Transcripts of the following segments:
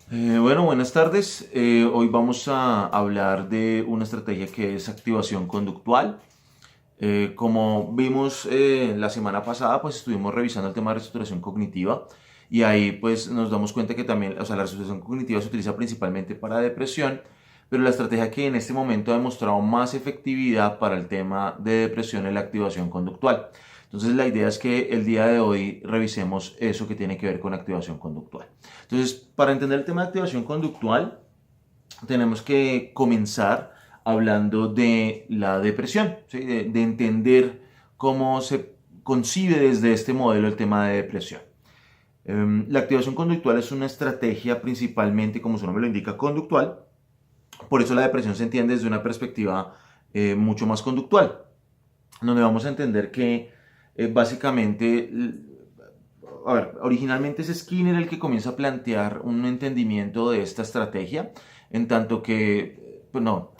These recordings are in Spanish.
Buenas tardes. Hoy vamos a hablar de una estrategia que es activación conductual. Como vimos la semana pasada, pues estuvimos revisando el tema de reestructuración cognitiva y ahí pues nos damos cuenta que también, o sea, la reestructuración cognitiva se utiliza principalmente para depresión, pero la estrategia que en este momento ha demostrado más efectividad para el tema de depresión es la activación conductual. Entonces la idea es que el día de hoy revisemos eso que tiene que ver con activación conductual. Entonces, para entender el tema de activación conductual, tenemos que comenzar hablando de la depresión, ¿sí? de entender cómo se concibe desde este modelo el tema de depresión. La activación conductual es una estrategia principalmente, como su nombre lo indica, conductual. Por eso la depresión se entiende desde una perspectiva mucho más conductual, donde vamos a entender que básicamente, a ver, originalmente es Skinner el que comienza a plantear un entendimiento de esta estrategia, en tanto que, pues no,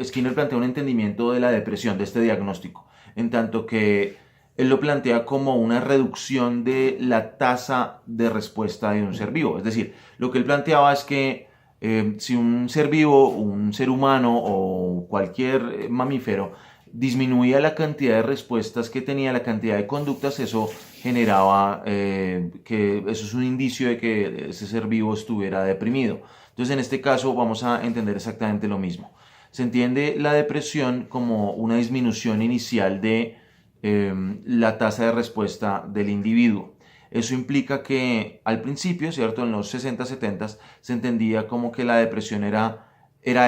Skinner plantea un entendimiento de la depresión, de este diagnóstico, en tanto que él lo plantea como una reducción de la tasa de respuesta de un ser vivo. Es decir, lo que él planteaba es que si un ser vivo, un ser humano o cualquier mamífero disminuía la cantidad de respuestas que tenía, la cantidad de conductas, eso generaba que eso es un indicio de que ese ser vivo estuviera deprimido. Entonces, en este caso vamos a entender exactamente lo mismo. Se entiende la depresión como una disminución inicial de la tasa de respuesta del individuo. Eso implica que al principio, ¿cierto? En los 60, 70 se entendía como que la depresión era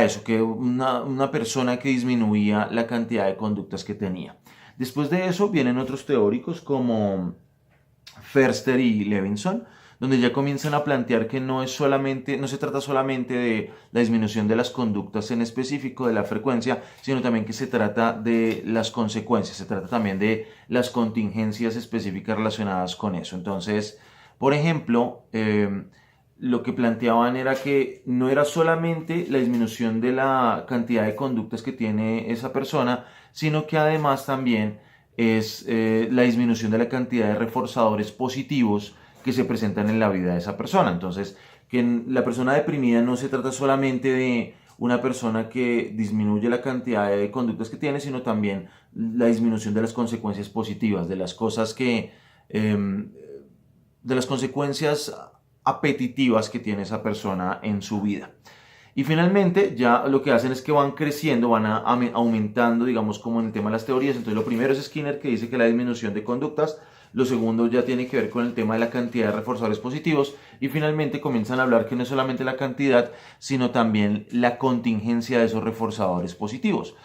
eso, que una persona que disminuía la cantidad de conductas que tenía. Después de eso vienen otros teóricos como Ferster y Levinson, donde ya comienzan a plantear que no es solamente, no se trata solamente de la disminución de las conductas en específico, de la frecuencia, sino también que se trata de las consecuencias, se trata también de las contingencias específicas relacionadas con eso. Entonces, por ejemplo, lo que planteaban era que no era solamente la disminución de la cantidad de conductas que tiene esa persona, sino que además también es la disminución de la cantidad de reforzadores positivos que se presentan en la vida de esa persona. Entonces, que en la persona deprimida no se trata solamente de una persona que disminuye la cantidad de conductas que tiene, sino también la disminución de las consecuencias positivas, de las cosas que, de las consecuencias apetitivas que tiene esa persona en su vida. Y finalmente ya lo que hacen es que van creciendo, aumentando, digamos, como en el tema de las teorías. Entonces lo primero es Skinner, que dice que la disminución de conductas. Lo segundo ya tiene que ver con el tema de la cantidad de reforzadores positivos. Y finalmente comienzan a hablar que no es solamente la cantidad, sino también la contingencia de esos reforzadores positivos.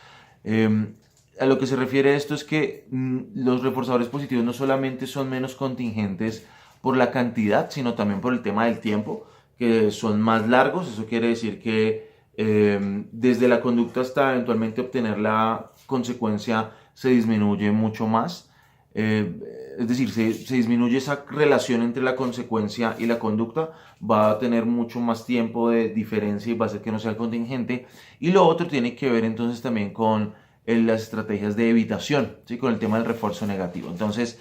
A lo que se refiere esto es que los reforzadores positivos no solamente son menos contingentes por la cantidad, sino también por el tema del tiempo, que son más largos. Eso quiere decir que desde la conducta hasta eventualmente obtener la consecuencia se disminuye mucho más. Es decir, se disminuye esa relación entre la consecuencia y la conducta, va a tener mucho más tiempo de diferencia y va a hacer que no sea contingente. Y lo otro tiene que ver entonces también con las estrategias de evitación, ¿sí? Con el tema del refuerzo negativo. Entonces,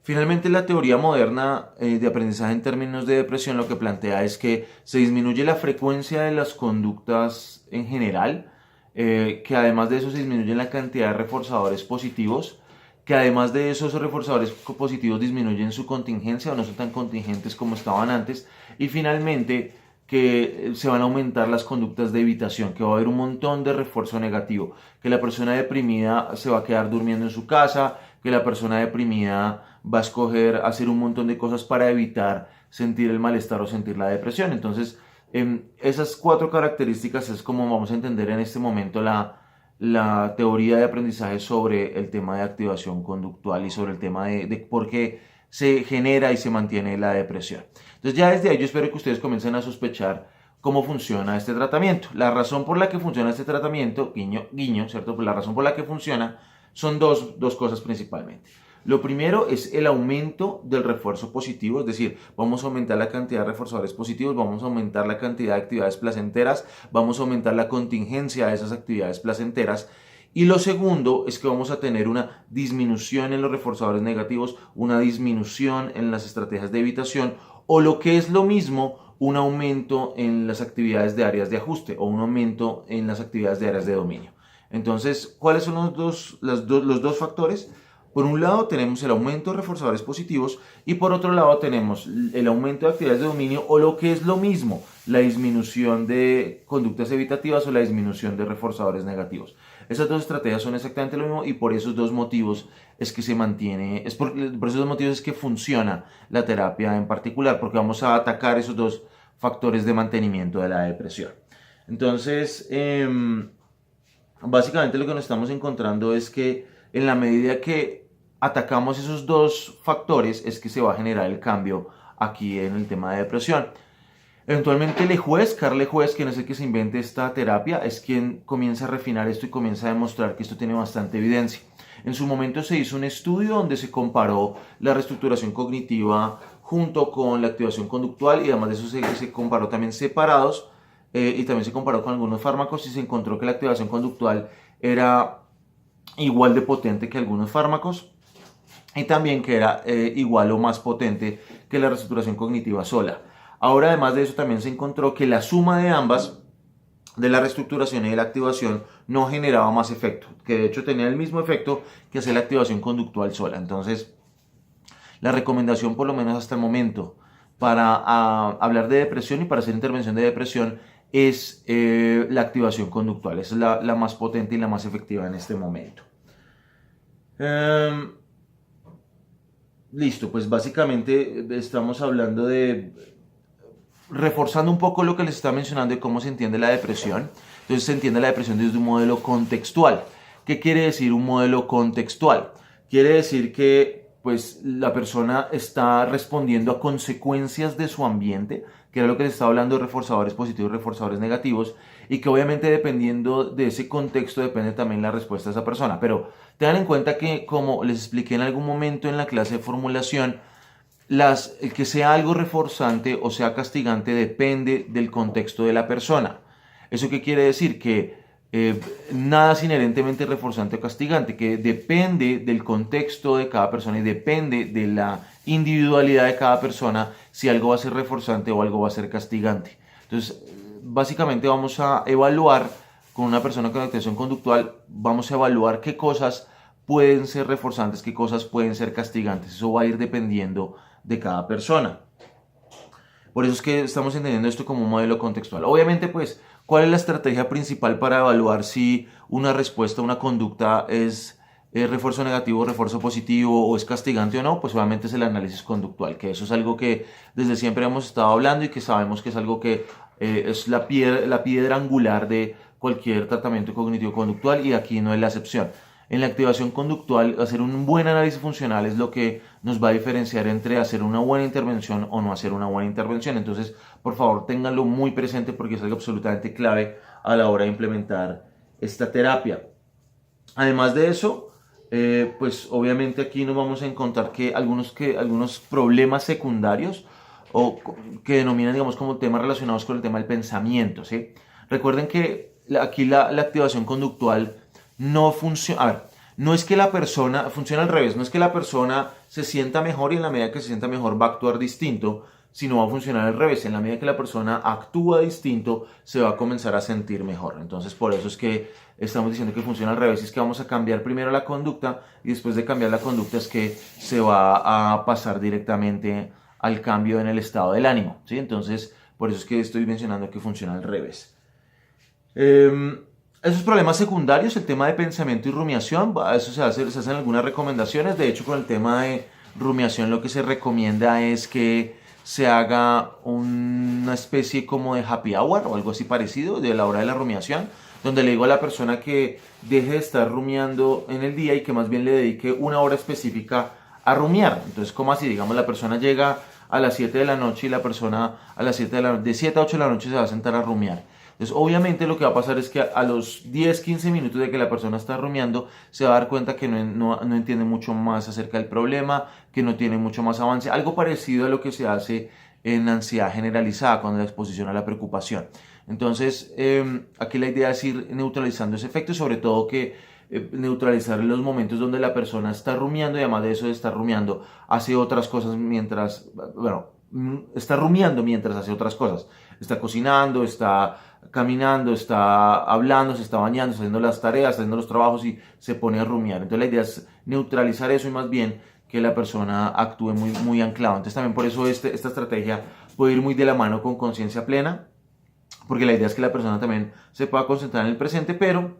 finalmente, la teoría moderna de aprendizaje en términos de depresión lo que plantea es que se disminuye la frecuencia de las conductas en general, que además de eso se disminuye la cantidad de reforzadores positivos, que además de eso esos reforzadores positivos disminuyen su contingencia o no son tan contingentes como estaban antes, y finalmente que se van a aumentar las conductas de evitación, que va a haber un montón de refuerzo negativo, que la persona deprimida se va a quedar durmiendo en su casa, que la persona deprimida va a escoger hacer un montón de cosas para evitar sentir el malestar o sentir la depresión. Entonces, esas cuatro características es como vamos a entender en este momento la teoría de aprendizaje sobre el tema de activación conductual y sobre el tema de por qué se genera y se mantiene la depresión. Entonces ya desde ahí yo espero que ustedes comiencen a sospechar cómo funciona este tratamiento. La razón por la que funciona este tratamiento, guiño, guiño, ¿cierto? Pues la razón por la que funciona son dos cosas principalmente. Lo primero es el aumento del refuerzo positivo, es decir, vamos a aumentar la cantidad de reforzadores positivos, vamos a aumentar la cantidad de actividades placenteras, vamos a aumentar la contingencia de esas actividades placenteras. Y lo segundo es que vamos a tener una disminución en los reforzadores negativos, una disminución en las estrategias de evitación, o lo que es lo mismo, un aumento en las actividades de áreas de ajuste o un aumento en las actividades de áreas de dominio. Entonces, ¿cuáles son los dos factores? Por un lado tenemos el aumento de reforzadores positivos y por otro lado tenemos el aumento de actividades de dominio o lo que es lo mismo, la disminución de conductas evitativas o la disminución de reforzadores negativos. Esas dos estrategias son exactamente lo mismo y por esos dos motivos es que se mantiene, por esos dos motivos es que funciona la terapia en particular, porque vamos a atacar esos dos factores de mantenimiento de la depresión. Entonces, básicamente lo que nos estamos encontrando es que en la medida que atacamos esos dos factores es que se va a generar el cambio aquí en el tema de depresión. Eventualmente Carl Lejuez, quien es el que se inventa esta terapia, es quien comienza a refinar esto y comienza a demostrar que esto tiene bastante evidencia. En su momento se hizo un estudio donde se comparó la reestructuración cognitiva junto con la activación conductual y además de eso se comparó también separados y también se comparó con algunos fármacos y se encontró que la activación conductual era igual de potente que algunos fármacos y también que era igual o más potente que la reestructuración cognitiva sola. Ahora, además de eso, también se encontró que la suma de ambas, de la reestructuración y de la activación, no generaba más efecto, que de hecho tenía el mismo efecto que hacer la activación conductual sola. Entonces, la recomendación, por lo menos hasta el momento, para hablar de depresión y para hacer intervención de depresión es la activación conductual. Esa es la más potente y la más efectiva en este momento. Listo, pues básicamente estamos hablando de reforzando un poco lo que les estaba mencionando de cómo se entiende la depresión. Entonces se entiende la depresión desde un modelo contextual. ¿Qué quiere decir un modelo contextual? Quiere decir que pues, la persona está respondiendo a consecuencias de su ambiente, que era lo que les estaba hablando de reforzadores positivos y reforzadores negativos, y que obviamente dependiendo de ese contexto depende también la respuesta de esa persona. Pero tengan en cuenta que, como les expliqué en algún momento en la clase de formulación, que sea algo reforzante o sea castigante depende del contexto de la persona. ¿Eso qué quiere decir? Que nada es inherentemente reforzante o castigante, que depende del contexto de cada persona y depende de la individualidad de cada persona si algo va a ser reforzante o algo va a ser castigante. Entonces, básicamente vamos a evaluar con una persona con activación conductual, vamos a evaluar qué cosas pueden ser reforzantes, qué cosas pueden ser castigantes. Eso va a ir dependiendo de cada persona. Por eso es que estamos entendiendo esto como un modelo contextual. Obviamente, pues, ¿cuál es la estrategia principal para evaluar si una respuesta, una conducta es refuerzo negativo, refuerzo positivo o es castigante o no? Pues obviamente es el análisis conductual, que eso es algo que desde siempre hemos estado hablando y que sabemos que es algo que es la piedra angular de cualquier tratamiento cognitivo-conductual y aquí no es la excepción. En la activación conductual, hacer un buen análisis funcional es lo que nos va a diferenciar entre hacer una buena intervención o no hacer una buena intervención. Entonces, por favor, ténganlo muy presente porque es algo absolutamente clave a la hora de implementar esta terapia. Además de eso, pues obviamente aquí nos vamos a encontrar que algunos problemas secundarios o que denominan, digamos, como temas relacionados con el tema del pensamiento, ¿sí? Recuerden que aquí la activación conductual no funciona. A ver, no es que la persona, funciona al revés, no es que la persona se sienta mejor y en la medida que se sienta mejor va a actuar distinto, sino va a funcionar al revés. En la medida que la persona actúa distinto, se va a comenzar a sentir mejor. Entonces, por eso es que estamos diciendo que funciona al revés. Es que vamos a cambiar primero la conducta y después de cambiar la conducta es que se va a pasar directamente al cambio en el estado del ánimo, ¿sí? Entonces, por eso es que estoy mencionando que funciona al revés. Esos problemas secundarios, el tema de pensamiento y rumiación, eso se hacen algunas recomendaciones. De hecho, con el tema de rumiación lo que se recomienda es que se haga una especie como de happy hour o algo así parecido de la hora de la rumiación, donde le digo a la persona que deje de estar rumiando en el día y que más bien le dedique una hora específica a rumiar. Entonces, ¿cómo así? Digamos, la persona llega a las 7 de la noche y la persona a las 7 de 7 a 8 de la noche se va a sentar a rumiar. Entonces, obviamente lo que va a pasar es que a los 10-15 minutos de que la persona está rumiando, se va a dar cuenta que no entiende mucho más acerca del problema, que no tiene mucho más avance. Algo parecido a lo que se hace en ansiedad generalizada, cuando la exposición a la preocupación. Entonces, aquí la idea es ir neutralizando ese efecto y sobre todo que neutralizar los momentos donde la persona está rumiando y además de eso de estar rumiando, hace otras cosas mientras, bueno, está rumiando mientras hace otras cosas. Está cocinando, está caminando, está hablando, se está bañando, está haciendo las tareas, está haciendo los trabajos y se pone a rumiar. Entonces la idea es neutralizar eso y más bien que la persona actúe muy anclado. Entonces también por eso esta estrategia puede ir muy de la mano con conciencia plena, porque la idea es que la persona también se pueda concentrar en el presente, pero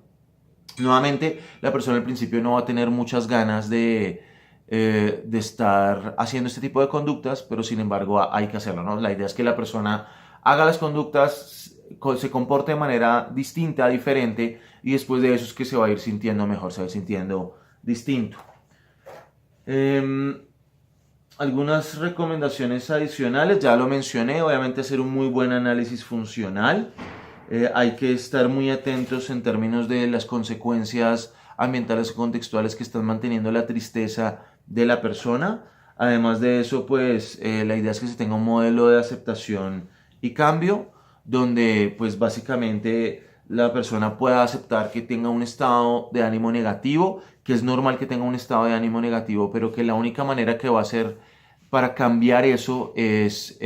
nuevamente la persona al principio no va a tener muchas ganas de estar haciendo este tipo de conductas, pero sin embargo hay que hacerlo, ¿no? La idea es que la persona haga las conductas, se comporte de manera distinta, diferente, y después de eso es que se va a ir sintiendo mejor, se va a ir sintiendo distinto. Algunas recomendaciones adicionales, ya lo mencioné, obviamente hacer un muy buen análisis funcional. Hay que estar muy atentos en términos de las consecuencias ambientales y contextuales que están manteniendo la tristeza de la persona. Además de eso, pues la idea es que se tenga un modelo de aceptación y cambio, donde pues básicamente la persona pueda aceptar que tenga un estado de ánimo negativo, que es normal que tenga un estado de ánimo negativo, pero que la única manera que va a hacer para cambiar eso es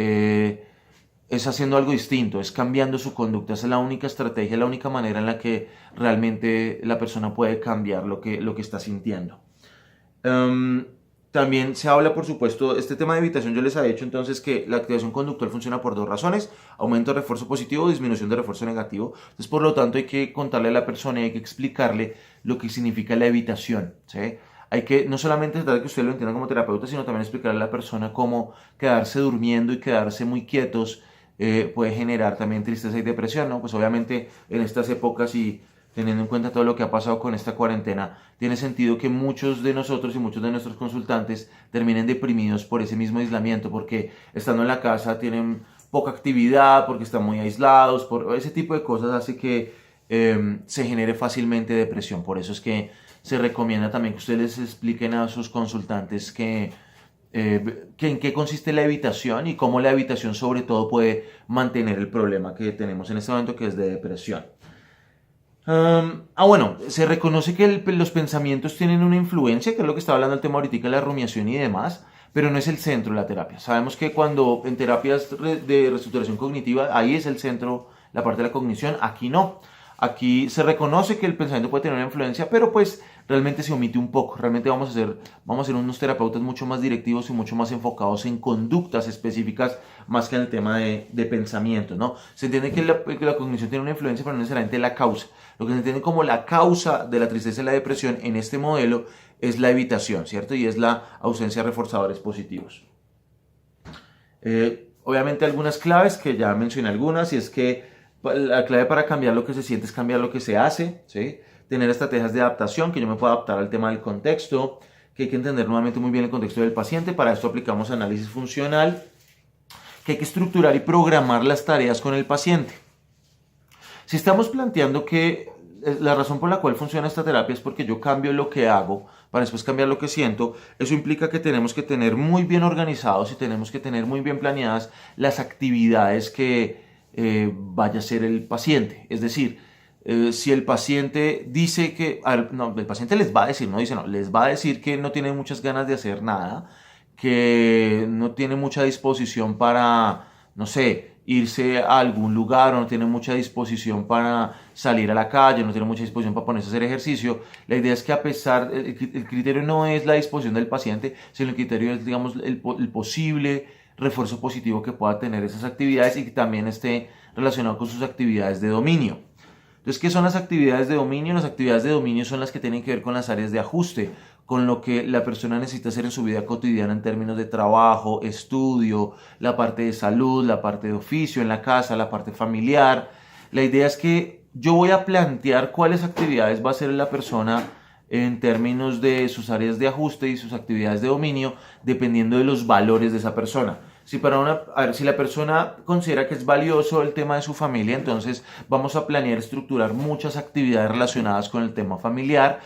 haciendo algo distinto, es cambiando su conducta. Esa es la única estrategia, la única manera en la que realmente la persona puede cambiar lo que está sintiendo. También se habla, por supuesto, este tema de evitación. Yo les había dicho entonces que la activación conductual funciona por dos razones: aumento de refuerzo positivo, disminución de refuerzo negativo. Entonces, por lo tanto, hay que contarle a la persona y hay que explicarle lo que significa la evitación, ¿sí? Hay que no solamente tratar de que usted lo entienda como terapeuta, sino también explicarle a la persona cómo quedarse durmiendo y quedarse muy quietos puede generar también tristeza y depresión, ¿no? Pues obviamente en estas épocas y teniendo en cuenta todo lo que ha pasado con esta cuarentena, tiene sentido que muchos de nosotros y muchos de nuestros consultantes terminen deprimidos por ese mismo aislamiento, porque estando en la casa tienen poca actividad, porque están muy aislados, por ese tipo de cosas hace que se genere fácilmente depresión. Por eso es que se recomienda también que ustedes les expliquen a sus consultantes que en qué consiste la evitación y cómo la evitación sobre todo puede mantener el problema que tenemos en este momento, que es de depresión. Bueno, se reconoce que los pensamientos tienen una influencia, que es lo que estaba hablando el tema ahorita, la rumiación y demás, pero no es el centro de la terapia. Sabemos que cuando en terapias de reestructuración cognitiva, ahí es el centro, la parte de la cognición, aquí no. Aquí se reconoce que el pensamiento puede tener una influencia, pero pues realmente se omite un poco. Realmente vamos a ser unos terapeutas mucho más directivos y mucho más enfocados en conductas específicas más que en el tema de pensamiento, ¿no? Se entiende que la cognición tiene una influencia, pero no necesariamente la causa. Lo que se entiende como la causa de la tristeza y la depresión en este modelo es la evitación, ¿cierto? Y es la ausencia de reforzadores positivos. Obviamente algunas claves, que ya mencioné algunas, y es que la clave para cambiar lo que se siente es cambiar lo que se hace, ¿sí? Tener estrategias de adaptación, que yo me pueda adaptar al tema del contexto, que hay que entender nuevamente muy bien el contexto del paciente. Para esto aplicamos análisis funcional, que hay que estructurar y programar las tareas con el paciente. Si estamos planteando que la razón por la cual funciona esta terapia es porque yo cambio lo que hago para después cambiar lo que siento, eso implica que tenemos que tener muy bien organizados y tenemos que tener muy bien planeadas las actividades que vaya a ser el paciente. Es decir, si el paciente dice que, no, el paciente les va a decir, no dice no, les va a decir que no tiene muchas ganas de hacer nada, que no tiene mucha disposición para, no sé, irse a algún lugar, o no tiene mucha disposición para salir a la calle, no tiene mucha disposición para ponerse a hacer ejercicio. La idea es que a pesar, el criterio no es la disposición del paciente, sino el criterio es, digamos, el posible refuerzo positivo que pueda tener esas actividades y que también esté relacionado con sus actividades de dominio. Entonces, ¿qué son las actividades de dominio? Las actividades de dominio son las que tienen que ver con las áreas de ajuste, con lo que la persona necesita hacer en su vida cotidiana en términos de trabajo, estudio, la parte de salud, la parte de oficio en la casa, la parte familiar. La idea es que yo voy a plantear cuáles actividades va a hacer la persona en términos de sus áreas de ajuste y sus actividades de dominio, dependiendo de los valores de esa persona. Si la persona considera que es valioso el tema de su familia, entonces vamos a planear, estructurar muchas actividades relacionadas con el tema familiar.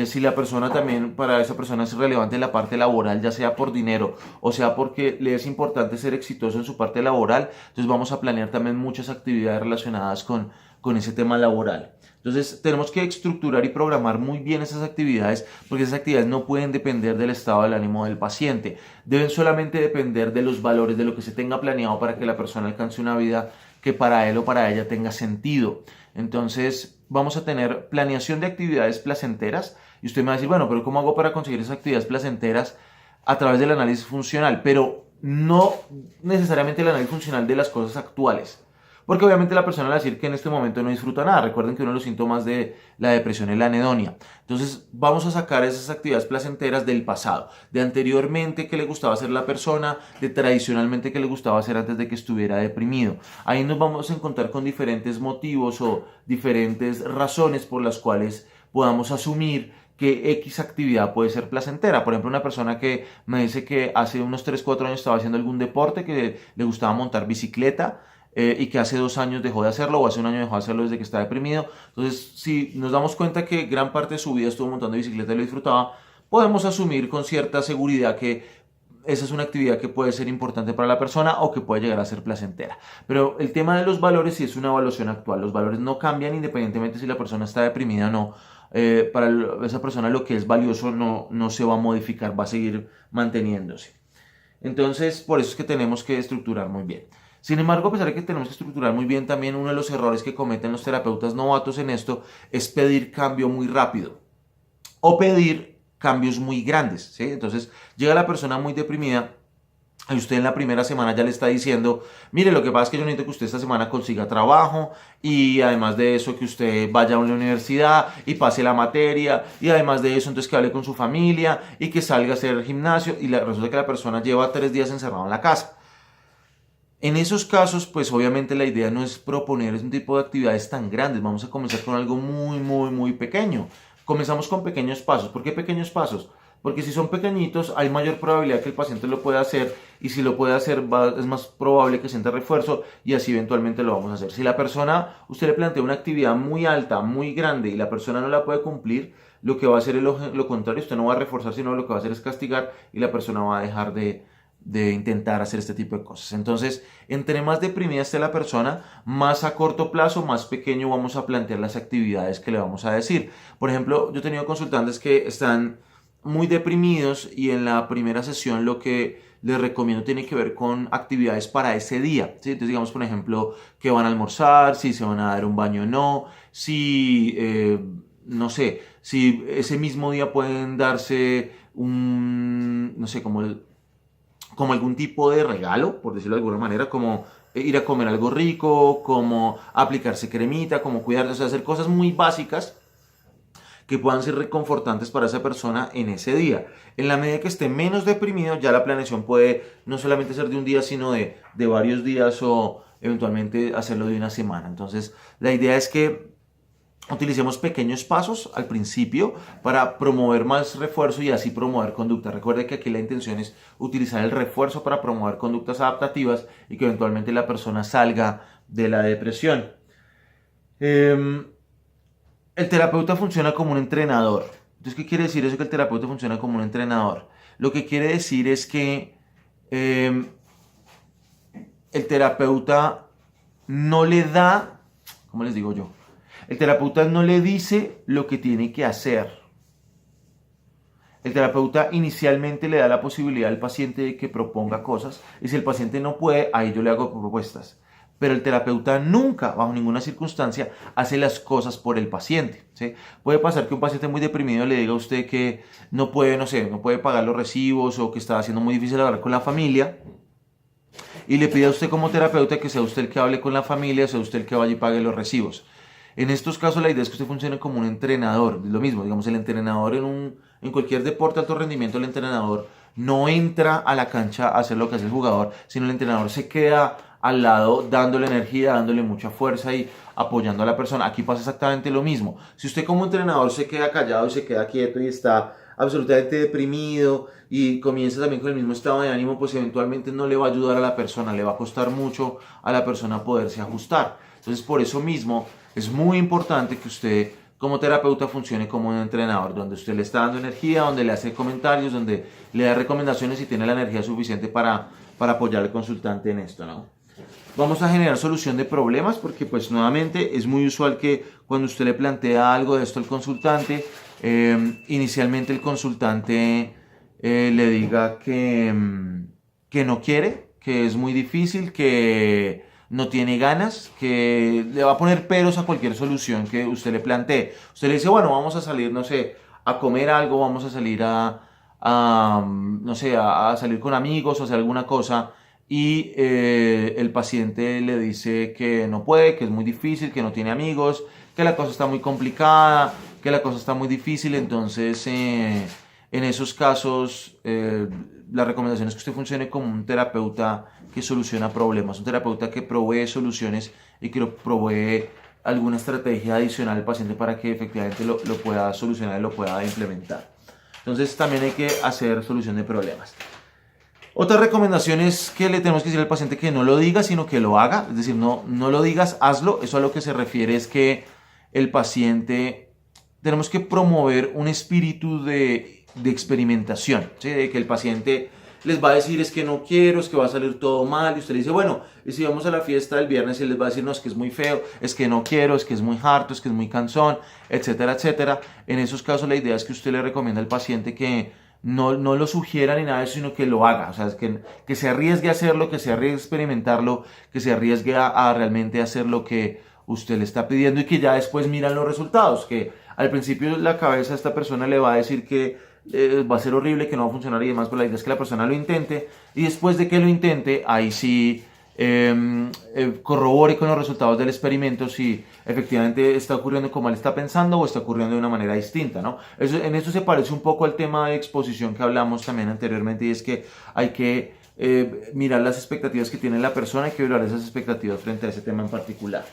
Si la persona también, para esa persona es relevante la parte laboral, ya sea por dinero o sea porque le es importante ser exitoso en su parte laboral, entonces vamos a planear también muchas actividades relacionadas con ese tema laboral. Entonces tenemos que estructurar y programar muy bien esas actividades porque esas actividades no pueden depender del estado del ánimo del paciente. Deben solamente depender de los valores, de lo que se tenga planeado para que la persona alcance una vida que para él o para ella tenga sentido. Entonces vamos a tener planeación de actividades placenteras y usted me va a decir, bueno, pero ¿cómo hago para conseguir esas actividades placenteras? A través del análisis funcional, pero no necesariamente el análisis funcional de las cosas actuales. Porque obviamente la persona va a decir que en este momento no disfruta nada. Recuerden que uno de los síntomas de la depresión es la anedonia. Entonces vamos a sacar esas actividades placenteras del pasado, de anteriormente que le gustaba hacer la persona, de tradicionalmente que le gustaba hacer antes de que estuviera deprimido. Ahí nos vamos a encontrar con diferentes motivos o diferentes razones por las cuales podamos asumir que X actividad puede ser placentera. Por ejemplo, una persona que me dice que hace unos 3, 4 años estaba haciendo algún deporte, que le gustaba montar bicicleta, y que hace 2 años dejó de hacerlo o hace 1 año dejó de hacerlo desde que está deprimido. Entonces, si nos damos cuenta que gran parte de su vida estuvo montando bicicleta y lo disfrutaba, podemos asumir con cierta seguridad que esa es una actividad que puede ser importante para la persona o que puede llegar a ser placentera. Pero el tema de los valores sí es una evaluación actual. Los valores no cambian independientemente si la persona está deprimida o no. Para esa persona lo que es valioso no se va a modificar, va a seguir manteniéndose. Entonces, por eso es que tenemos que estructurar muy bien. Sin embargo, a pesar de que tenemos que estructurar muy bien, también uno de los errores que cometen los terapeutas novatos en esto es pedir cambio muy rápido o pedir cambios muy grandes, ¿sí? Entonces, llega la persona muy deprimida y usted en la primera semana ya le está diciendo, mire, lo que pasa es que yo necesito que usted esta semana consiga trabajo y además de eso que usted vaya a una universidad y pase la materia y además de eso entonces que hable con su familia y que salga a hacer gimnasio y resulta que la persona lleva 3 días encerrado en la casa. En esos casos, pues obviamente la idea no es proponer un tipo de actividades tan grandes. Vamos a comenzar con algo muy, muy, muy pequeño. Comenzamos con pequeños pasos. ¿Por qué pequeños pasos? Porque si son pequeñitos, hay mayor probabilidad que el paciente lo pueda hacer y si lo puede hacer es más probable que sienta refuerzo y así eventualmente lo vamos a hacer. Si la persona, usted le plantea una actividad muy alta, muy grande y la persona no la puede cumplir, lo que va a hacer es lo contrario. Usted no va a reforzar, sino lo que va a hacer es castigar y la persona va a dejar de intentar hacer este tipo de cosas. Entonces, entre más deprimida esté la persona, más a corto plazo, más pequeño vamos a plantear las actividades que le vamos a decir. Por ejemplo, yo he tenido consultantes que están muy deprimidos y en la primera sesión lo que les recomiendo tiene que ver con actividades para ese día, ¿sí? Entonces, digamos, por ejemplo, que van a almorzar, si se van a dar un baño o no, si, no sé, si ese mismo día pueden darse no sé, como algún tipo de regalo, por decirlo de alguna manera, como ir a comer algo rico, como aplicarse cremita, como cuidarse, o sea, hacer cosas muy básicas que puedan ser reconfortantes para esa persona en ese día. En la medida que esté menos deprimido, ya la planeación puede no solamente ser de un día, sino de varios días o eventualmente hacerlo de una semana. Entonces, la idea es que utilicemos pequeños pasos al principio para promover más refuerzo y así promover conducta. Recuerde que aquí la intención es utilizar el refuerzo para promover conductas adaptativas y que eventualmente la persona salga de la depresión. El terapeuta funciona como un entrenador. Entonces, ¿qué quiere decir eso que el terapeuta funciona como un entrenador? Lo que quiere decir es que el terapeuta no le da, ¿cómo les digo yo? El terapeuta no le dice lo que tiene que hacer. El terapeuta inicialmente le da la posibilidad al paciente de que proponga cosas y si el paciente no puede, ahí yo le hago propuestas. Pero el terapeuta nunca, bajo ninguna circunstancia, hace las cosas por el paciente, ¿sí? Puede pasar que un paciente muy deprimido le diga a usted que no puede, no sé, no puede pagar los recibos o que está haciendo muy difícil hablar con la familia y le pide a usted como terapeuta que sea usted el que hable con la familia, sea usted el que vaya y pague los recibos. En estos casos la idea es que usted funcione como un entrenador, lo mismo, digamos el entrenador en cualquier deporte de alto rendimiento, el entrenador no entra a la cancha a hacer lo que hace el jugador, sino el entrenador se queda al lado dándole energía, dándole mucha fuerza y apoyando a la persona. Aquí pasa exactamente lo mismo. Si usted como entrenador se queda callado y se queda quieto y está absolutamente deprimido y comienza también con el mismo estado de ánimo, pues eventualmente no le va a ayudar a la persona, le va a costar mucho a la persona poderse ajustar. Entonces por eso mismo es muy importante que usted como terapeuta funcione como un entrenador, donde usted le está dando energía, donde le hace comentarios, donde le da recomendaciones y tiene la energía suficiente para apoyar al consultante en esto, ¿no? Vamos a generar solución de problemas porque pues nuevamente es muy usual que cuando usted le plantea algo de esto al consultante, inicialmente el consultante le diga que no quiere, que es muy difícil, que no tiene ganas, que le va a poner peros a cualquier solución que usted le plantee. Usted le dice, bueno, vamos a salir, no sé, a comer algo, vamos a salir no sé, a salir con amigos o hacer alguna cosa y el paciente le dice que no puede, que es muy difícil, que no tiene amigos, que la cosa está muy complicada, que la cosa está muy difícil, entonces en esos casos la recomendación es que usted funcione como un terapeuta que soluciona problemas, un terapeuta que provee soluciones y que provee alguna estrategia adicional al paciente para que efectivamente lo pueda solucionar y lo pueda implementar. Entonces también hay que hacer solución de problemas. Otra recomendación es que le tenemos que decir al paciente que no lo diga, sino que lo haga. Es decir, no lo digas, hazlo. Eso a lo que se refiere es que el paciente, tenemos que promover un espíritu de experimentación, ¿sí? De que el paciente les va a decir es que no quiero, es que va a salir todo mal. Y usted le dice, bueno, y si vamos a la fiesta del viernes y él les va a decir, no, es que es muy feo, es que no quiero, es que es muy harto, es que es muy cansón, etcétera, etcétera. En esos casos la idea es que usted le recomienda al paciente que no lo sugiera ni nada de eso, sino que lo haga. O sea, que se arriesgue a hacerlo, que se arriesgue a experimentarlo, que se arriesgue a realmente hacer lo que usted le está pidiendo y que ya después miran los resultados. Que al principio la cabeza de esta persona le va a decir que va a ser horrible, que no va a funcionar y demás, pero la idea es que la persona lo intente y después de que lo intente, ahí sí corrobore con los resultados del experimento si efectivamente está ocurriendo como él está pensando o está ocurriendo de una manera distinta, ¿no? En eso se parece un poco al tema de exposición que hablamos también anteriormente, y es que hay que mirar las expectativas que tiene la persona y que evaluar esas expectativas frente a ese tema en particular.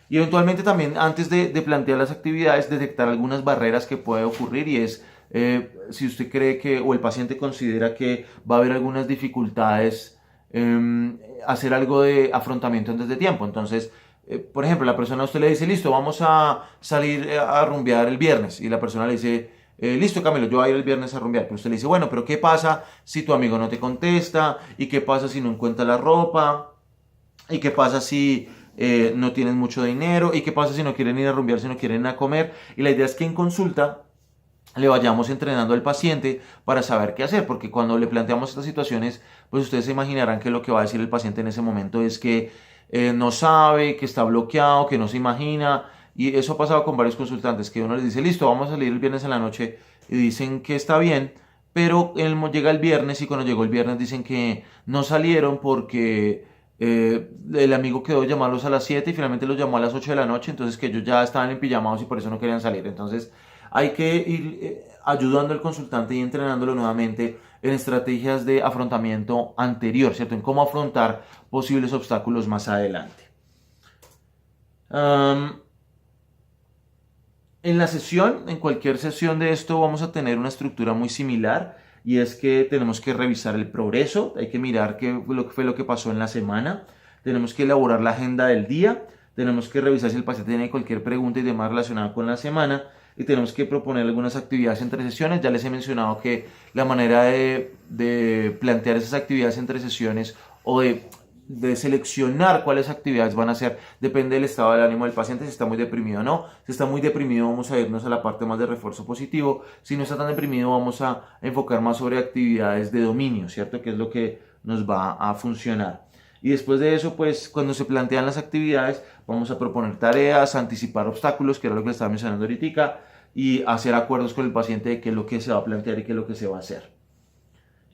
Y eventualmente también, antes de plantear las actividades, detectar algunas barreras que puede ocurrir, y es si usted cree que o el paciente considera que va a haber algunas dificultades, hacer algo de afrontamiento antes de tiempo. Entonces, por ejemplo, la persona a usted le dice, listo, vamos a salir a rumbear el viernes, y la persona le dice, listo, Camilo, yo voy a ir el viernes a rumbear. Pero usted le dice, bueno, pero ¿qué pasa si tu amigo no te contesta? ¿Y qué pasa si no encuentra la ropa? ¿Y qué pasa si no tienen mucho dinero? ¿Y qué pasa si no quieren ir a rumbear, si no quieren ir a comer? Y la idea es que en consulta le vayamos entrenando al paciente para saber qué hacer, porque cuando le planteamos estas situaciones, pues ustedes se imaginarán que lo que va a decir el paciente en ese momento es que no sabe, que está bloqueado, que no se imagina. Y eso ha pasado con varios consultantes, que uno les dice, listo, vamos a salir el viernes en la noche, y dicen que está bien, pero llega el viernes y cuando llegó el viernes dicen que no salieron porque el amigo quedó de llamarlos a las 7 y finalmente los llamó a las 8 de la noche, entonces que ellos ya estaban en pijamados y por eso no querían salir. Entonces hay que ir ayudando al consultante y entrenándolo nuevamente en estrategias de afrontamiento anterior, ¿cierto? En cómo afrontar posibles obstáculos más adelante. En la sesión, en cualquier sesión de esto, vamos a tener una estructura muy similar, y es que tenemos que revisar el progreso, hay que mirar qué fue lo que pasó en la semana, tenemos que elaborar la agenda del día, tenemos que revisar si el paciente tiene cualquier pregunta y demás relacionada con la semana, y tenemos que proponer algunas actividades entre sesiones. Ya les he mencionado que la manera de plantear esas actividades entre sesiones o de seleccionar cuáles actividades van a hacer depende del estado del ánimo del paciente, si está muy deprimido o no. Si está muy deprimido, vamos a irnos a la parte más de refuerzo positivo. Si no está tan deprimido, vamos a enfocar más sobre actividades de dominio, ¿cierto? Que es lo que nos va a funcionar. Y después de eso, pues cuando se plantean las actividades, vamos a proponer tareas, anticipar obstáculos, que era lo que le estaba mencionando ahorita, y hacer acuerdos con el paciente de qué es lo que se va a plantear y qué es lo que se va a hacer.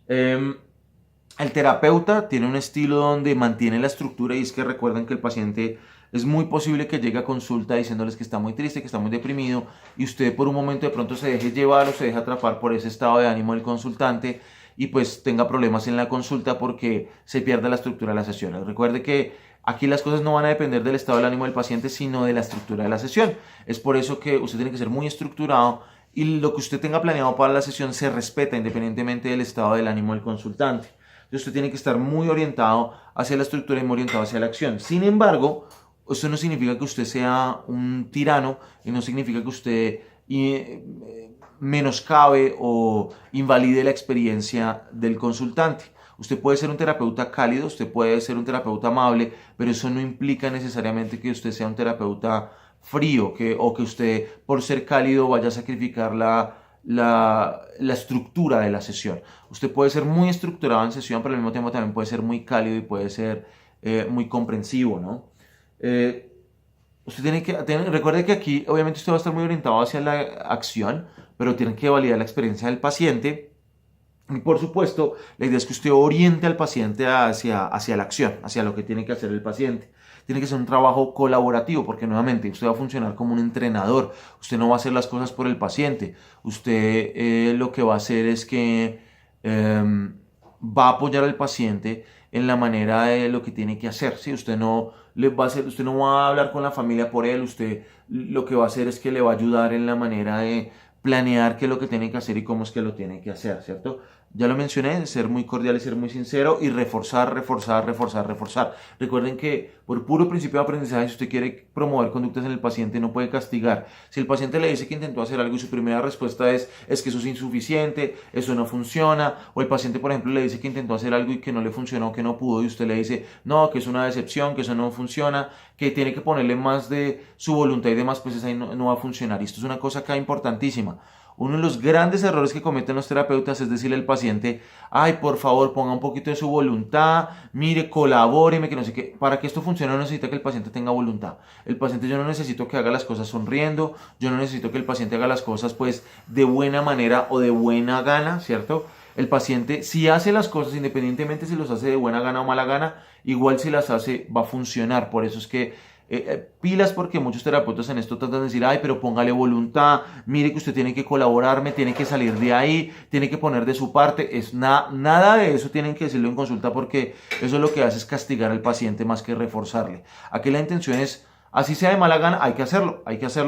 El terapeuta tiene un estilo donde mantiene la estructura, y es que recuerden que el paciente es muy posible que llegue a consulta diciéndoles que está muy triste, que está muy deprimido, y usted por un momento de pronto se deje llevar o se deje atrapar por ese estado de ánimo del consultante y pues tenga problemas en la consulta porque se pierde la estructura de las sesiones. Recuerde que aquí las cosas no van a depender del estado del ánimo del paciente, sino de la estructura de la sesión. Es por eso que usted tiene que ser muy estructurado, y lo que usted tenga planeado para la sesión se respeta independientemente del estado del ánimo del consultante. Entonces usted tiene que estar muy orientado hacia la estructura y muy orientado hacia la acción. Sin embargo, eso no significa que usted sea un tirano, y no significa que usted menoscabe o invalide la experiencia del consultante. Usted puede ser un terapeuta cálido, usted puede ser un terapeuta amable, pero eso no implica necesariamente que usted sea un terapeuta frío, o que usted por ser cálido vaya a sacrificar la estructura de la sesión. Usted puede ser muy estructurado en sesión, pero al mismo tiempo también puede ser muy cálido y puede ser muy comprensivo, ¿no? Usted recuerde que aquí obviamente usted va a estar muy orientado hacia la acción, pero tiene que validar la experiencia del paciente. Y por supuesto, la idea es que usted oriente al paciente hacia la acción, hacia lo que tiene que hacer el paciente. Tiene que ser un trabajo colaborativo, porque nuevamente usted va a funcionar como un entrenador. Usted no va a hacer las cosas por el paciente. Usted lo que va a hacer es que va a apoyar al paciente en la manera de lo que tiene que hacer. ¿Sí? Usted no va a hablar con la familia por él. Usted lo que va a hacer es que le va a ayudar en la manera de planear qué es lo que tiene que hacer y cómo es que lo tiene que hacer, ¿cierto? Ya lo mencioné, ser muy cordial y ser muy sincero y reforzar. Recuerden que por puro principio de aprendizaje, si usted quiere promover conductas en el paciente, no puede castigar. Si el paciente le dice que intentó hacer algo y su primera respuesta es que eso es insuficiente, eso no funciona, o el paciente, por ejemplo, le dice que intentó hacer algo y que no le funcionó, que no pudo, y usted le dice, no, que es una decepción, que eso no funciona, que tiene que ponerle más de su voluntad y demás, pues ahí no va a funcionar. Y esto es una cosa acá importantísima. Uno de los grandes errores que cometen los terapeutas es decirle al paciente, ay, por favor, ponga un poquito de su voluntad, mire, colabóreme, que no sé qué. Para que esto funcione no necesita que el paciente tenga voluntad. El paciente, yo no necesito que haga las cosas sonriendo, yo no necesito que el paciente haga las cosas pues de buena manera o de buena gana, ¿cierto? El paciente, si hace las cosas, independientemente si los hace de buena gana o mala gana, igual si las hace va a funcionar. Por eso es que pilas, porque muchos terapeutas en esto tratan de decir, ay, pero póngale voluntad, mire que usted tiene que colaborarme, tiene que salir de ahí, tiene que poner de su parte. Nada de eso tienen que decirlo en consulta, porque eso lo que hace es castigar al paciente más que reforzarle. Aquí la intención es, así sea de mala gana, hay que hacerlo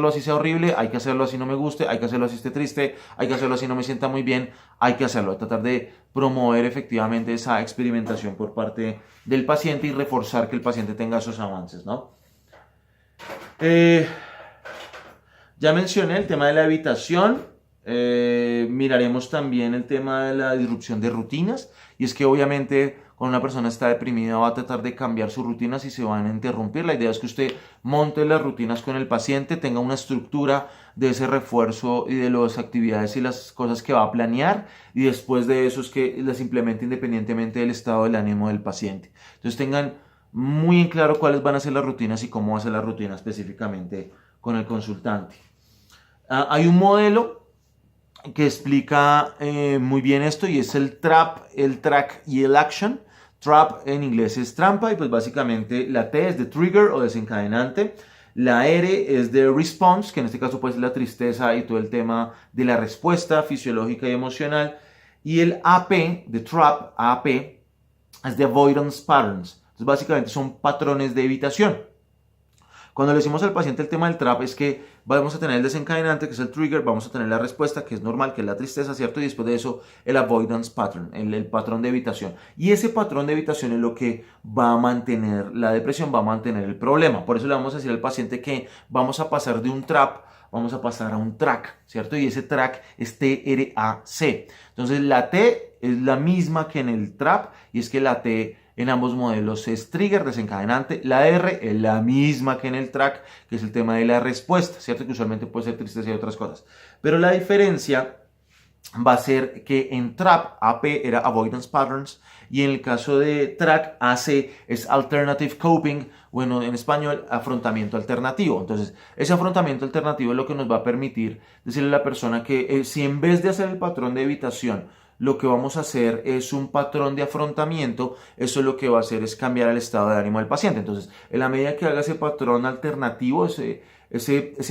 así sea horrible, hay que hacerlo así no me guste, hay que hacerlo así esté triste, hay que hacerlo así no me sienta muy bien, hay que hacerlo, tratar de promover efectivamente esa experimentación por parte del paciente y reforzar que el paciente tenga esos avances, ¿no? Ya mencioné el tema de la evitación. Miraremos también el tema de la disrupción de rutinas, y es que obviamente cuando una persona está deprimida va a tratar de cambiar sus rutinas y se van a interrumpir. La idea es que usted monte las rutinas con el paciente, tenga una estructura de ese refuerzo y de las actividades y las cosas que va a planear, y después de eso es que las implemente independientemente del estado del ánimo del paciente. Entonces tengan muy en claro cuáles van a ser las rutinas y cómo va a ser la rutina específicamente con el consultante. Hay un modelo que explica muy bien esto, y es el TRAP, el track y el action. TRAP en inglés es trampa, y pues básicamente la T es de trigger o desencadenante. La R es de response, que en este caso puede ser la tristeza y todo el tema de la respuesta fisiológica y emocional. Y el AP de TRAP, AP, es de avoidance patterns. Entonces básicamente son patrones de evitación. Cuando le decimos al paciente el tema del TRAP, es que vamos a tener el desencadenante, que es el trigger, vamos a tener la respuesta, que es normal, que es la tristeza, ¿cierto? Y después de eso, el avoidance pattern, el patrón de evitación. Y ese patrón de evitación es lo que va a mantener la depresión, va a mantener el problema. Por eso le vamos a decir al paciente que vamos a pasar de un TRAP, vamos a pasar a un track, ¿cierto? Y ese track es TRAC. Entonces la T es la misma que en el TRAP, y es que la T en ambos modelos es trigger, desencadenante. La R es la misma que en el track, que es el tema de la respuesta, ¿cierto? Que usualmente puede ser tristeza y otras cosas. Pero la diferencia va a ser que en TRAP, AP era Avoidance Patterns, y en el caso de TRAC, AC es Alternative Coping, bueno, en español, afrontamiento alternativo. Entonces, ese afrontamiento alternativo es lo que nos va a permitir decirle a la persona que si en vez de hacer el patrón de evitación, lo que vamos a hacer es un patrón de afrontamiento, eso lo que va a hacer es cambiar el estado de ánimo del paciente. Entonces, en la medida que haga ese patrón alternativo, ese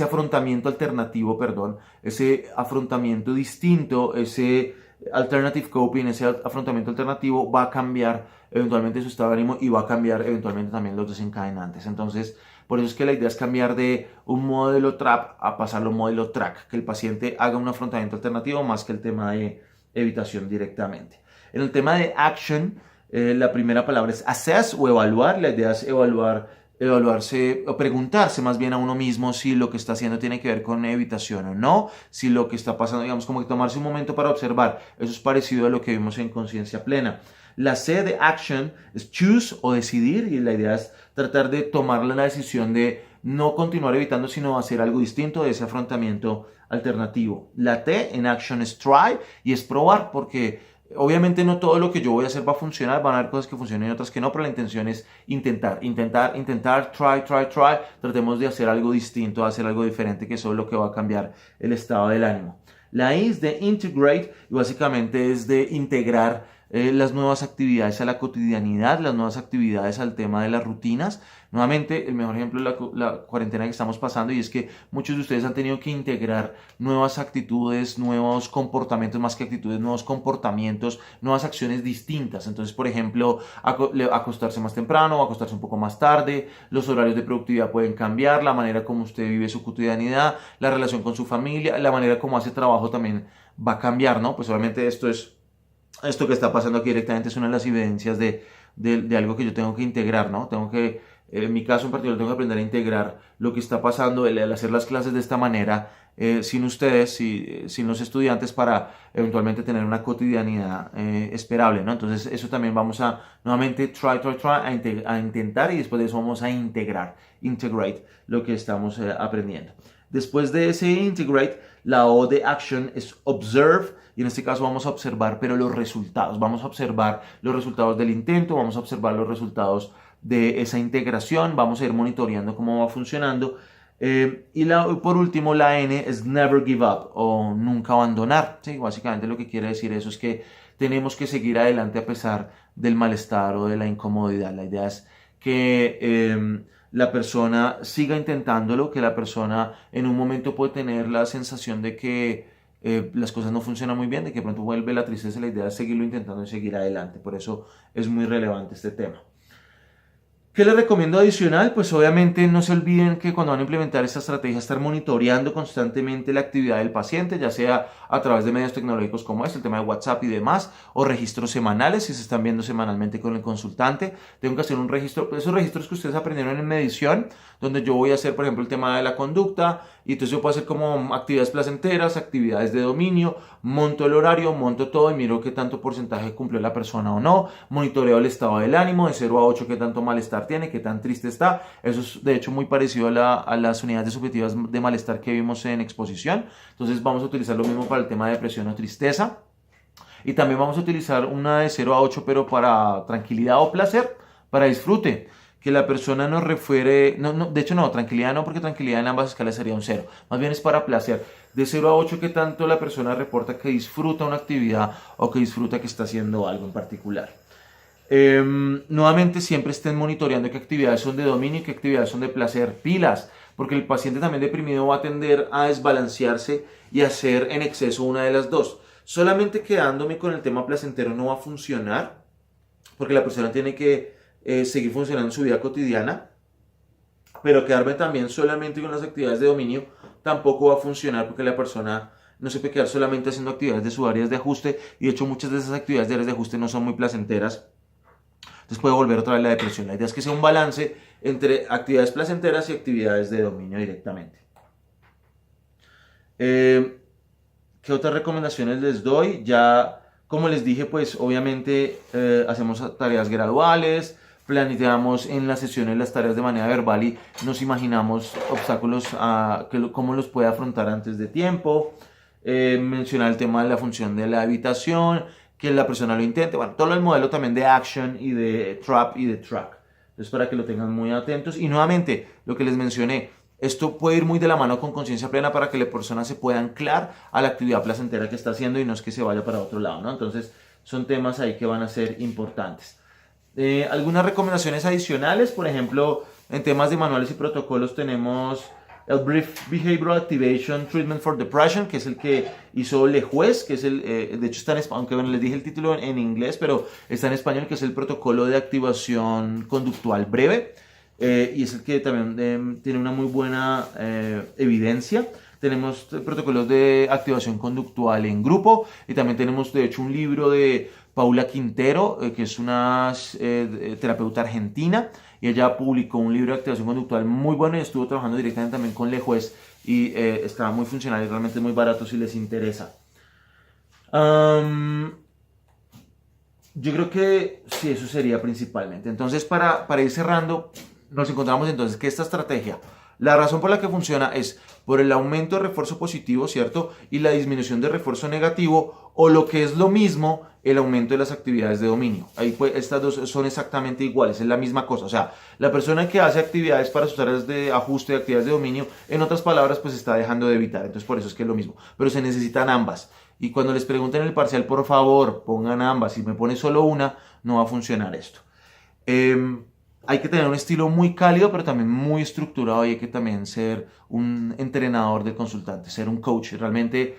afrontamiento alternativo, perdón, ese afrontamiento distinto, ese alternative coping, ese afrontamiento alternativo va a cambiar eventualmente su estado de ánimo y va a cambiar eventualmente también los desencadenantes. Entonces, por eso es que la idea es cambiar de un modelo TRAP a pasarlo a un modelo TRAC, que el paciente haga un afrontamiento alternativo más que el tema de evitación directamente. En el tema de action, la primera palabra es assess o evaluar. La idea es evaluarse o preguntarse más bien a uno mismo si lo que está haciendo tiene que ver con evitación o no, si lo que está pasando, digamos, como que tomarse un momento para observar. Eso es parecido a lo que vimos en Conciencia Plena. La C de action es choose o decidir, y la idea es tratar de tomar la decisión de no continuar evitando, sino hacer algo distinto de ese afrontamiento alternativo. La T en action es try, y es probar, porque obviamente no todo lo que yo voy a hacer va a funcionar, van a haber cosas que funcionen y otras que no, pero la intención es intentar, try. Tratemos de hacer algo distinto, hacer algo diferente, que eso es lo que va a cambiar el estado del ánimo. La I es de integrate, y básicamente es de integrar las nuevas actividades a la cotidianidad, las nuevas actividades al tema de las rutinas. Nuevamente, el mejor ejemplo es la cuarentena que estamos pasando, y es que muchos de ustedes han tenido que integrar nuevas actitudes, nuevos comportamientos, más que actitudes, nuevos comportamientos, nuevas acciones distintas. Entonces, por ejemplo, acostarse más temprano o acostarse un poco más tarde, los horarios de productividad pueden cambiar, la manera como usted vive su cotidianidad, la relación con su familia, la manera como hace trabajo también va a cambiar, ¿no? Pues obviamente esto que está pasando aquí directamente es una de las evidencias de algo que yo tengo que integrar, ¿no? Tengo que, en mi caso en particular, tengo que aprender a integrar lo que está pasando, el hacer las clases de esta manera, sin ustedes, sin los estudiantes, para eventualmente tener una cotidianidad esperable, ¿no? Entonces eso también vamos a, nuevamente, a intentar, y después de eso vamos a integrate lo que estamos aprendiendo. Después de ese integrate, la O de action es observe, y en este caso vamos a observar, pero los resultados. Vamos a observar los resultados del intento, vamos a observar los resultados de esa integración, vamos a ir monitoreando cómo va funcionando. Y por último, la N es never give up, o nunca abandonar. ¿Sí? Básicamente lo que quiere decir eso es que tenemos que seguir adelante a pesar del malestar o de la incomodidad. La idea es que la persona siga intentándolo, que la persona en un momento puede tener la sensación de que las cosas no funcionan muy bien, de que pronto vuelve la tristeza. La idea es seguirlo intentando y seguir adelante. Por eso es muy relevante este tema. ¿Qué les recomiendo adicional? Pues obviamente no se olviden que cuando van a implementar esta estrategia, estar monitoreando constantemente la actividad del paciente, ya sea a través de medios tecnológicos como el tema de WhatsApp y demás, o registros semanales, si se están viendo semanalmente con el consultante. Tengo que hacer un registro, esos registros que ustedes aprendieron en medición, donde yo voy a hacer, por ejemplo, el tema de la conducta, y entonces yo puedo hacer como actividades placenteras, actividades de dominio, monto el horario, monto todo y miro qué tanto porcentaje cumplió la persona o no, monitoreo el estado del ánimo de 0 a 8, qué tanto malestar tiene, qué tan triste está. Eso es de hecho muy parecido a las unidades subjetivas de malestar que vimos en exposición. Entonces vamos a utilizar lo mismo para el tema de depresión o tristeza. Y también vamos a utilizar una de 0 a 8, pero para tranquilidad o placer, para disfrute. Que la persona nos refiere, de hecho no, tranquilidad no, porque tranquilidad en ambas escalas sería un 0. Más bien es para placer. De 0 a 8, que tanto la persona reporta que disfruta una actividad o que disfruta que está haciendo algo en particular. Nuevamente, siempre estén monitoreando qué actividades son de dominio y qué actividades son de placer. Pilas, porque el paciente también deprimido va a tender a desbalancearse y a hacer en exceso una de las dos. Solamente quedándome con el tema placentero no va a funcionar, porque la persona tiene que seguir funcionando en su vida cotidiana, pero quedarme también solamente con las actividades de dominio tampoco va a funcionar, porque la persona no se puede quedar solamente haciendo actividades de sus áreas de ajuste, y de hecho muchas de esas actividades de áreas de ajuste no son muy placenteras. Entonces puede volver otra vez la depresión. La idea es que sea un balance entre actividades placenteras y actividades de dominio directamente. ¿Qué otras recomendaciones les doy? Ya, como les dije, pues obviamente hacemos tareas graduales, planteamos en las sesiones las tareas de manera verbal y nos imaginamos obstáculos cómo los puede afrontar antes de tiempo. Mencionar el tema de la función de la evitación, que la persona lo intente. Bueno, todo el modelo también de action y de trap y de track. Entonces, para que lo tengan muy atentos. Y nuevamente, lo que les mencioné, esto puede ir muy de la mano con conciencia plena, para que la persona se pueda anclar a la actividad placentera que está haciendo y no es que se vaya para otro lado, ¿no? Entonces, son temas ahí que van a ser importantes. Algunas recomendaciones adicionales, por ejemplo, en temas de manuales y protocolos tenemos el Brief Behavioral Activation Treatment for Depression, que es el que hizo Lejuez, que es de hecho está en español, aunque bueno, les dije el título en inglés, pero está en español, que es el protocolo de activación conductual breve, y es el que también tiene una muy buena evidencia. Tenemos protocolos de activación conductual en grupo, y también tenemos de hecho un libro de Paula Quintero, que es una terapeuta argentina, y ella publicó un libro de activación conductual muy bueno, y estuvo trabajando directamente también con Lejuez, y está muy funcional y realmente muy barato si les interesa. Yo creo que sí, eso sería principalmente. Entonces, para ir cerrando, nos encontramos entonces que esta estrategia, la razón por la que funciona es por el aumento de refuerzo positivo, ¿cierto? Y la disminución de refuerzo negativo, o lo que es lo mismo, el aumento de las actividades de dominio. Ahí pues, estas dos son exactamente iguales, es la misma cosa. O sea, la persona que hace actividades para sus áreas de ajuste de actividades de dominio, en otras palabras, pues está dejando de evitar. Entonces, por eso es que es lo mismo. Pero se necesitan ambas. Y cuando les pregunten el parcial, por favor, pongan ambas. Si me pone solo una, no va a funcionar esto. Hay que tener un estilo muy cálido, pero también muy estructurado, y hay que también ser un entrenador del consultante, ser un coach, realmente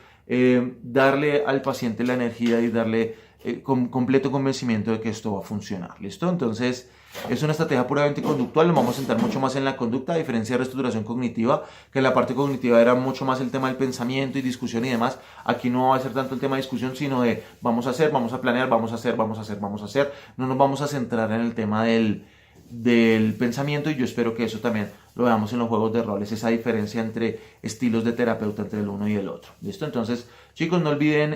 darle al paciente la energía y darle con completo convencimiento de que esto va a funcionar. ¿Listo? Entonces, es una estrategia puramente conductual, nos vamos a centrar mucho más en la conducta, a diferencia de reestructuración cognitiva, que en la parte cognitiva era mucho más el tema del pensamiento y discusión y demás. Aquí no va a ser tanto el tema de discusión, sino de vamos a hacer, vamos a planear, vamos a hacer, vamos a hacer, vamos a hacer. No nos vamos a centrar en el tema del pensamiento, y yo espero que eso también lo veamos en los juegos de roles, esa diferencia entre estilos de terapeuta entre el uno y el otro. ¿Listo? Entonces, chicos, no olviden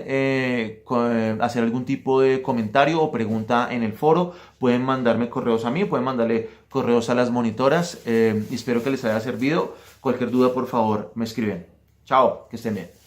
hacer algún tipo de comentario o pregunta en el foro. Pueden mandarme correos a mí, pueden mandarle correos a las monitoras. Espero que les haya servido. Cualquier duda, por favor, me escriben. Chao, que estén bien.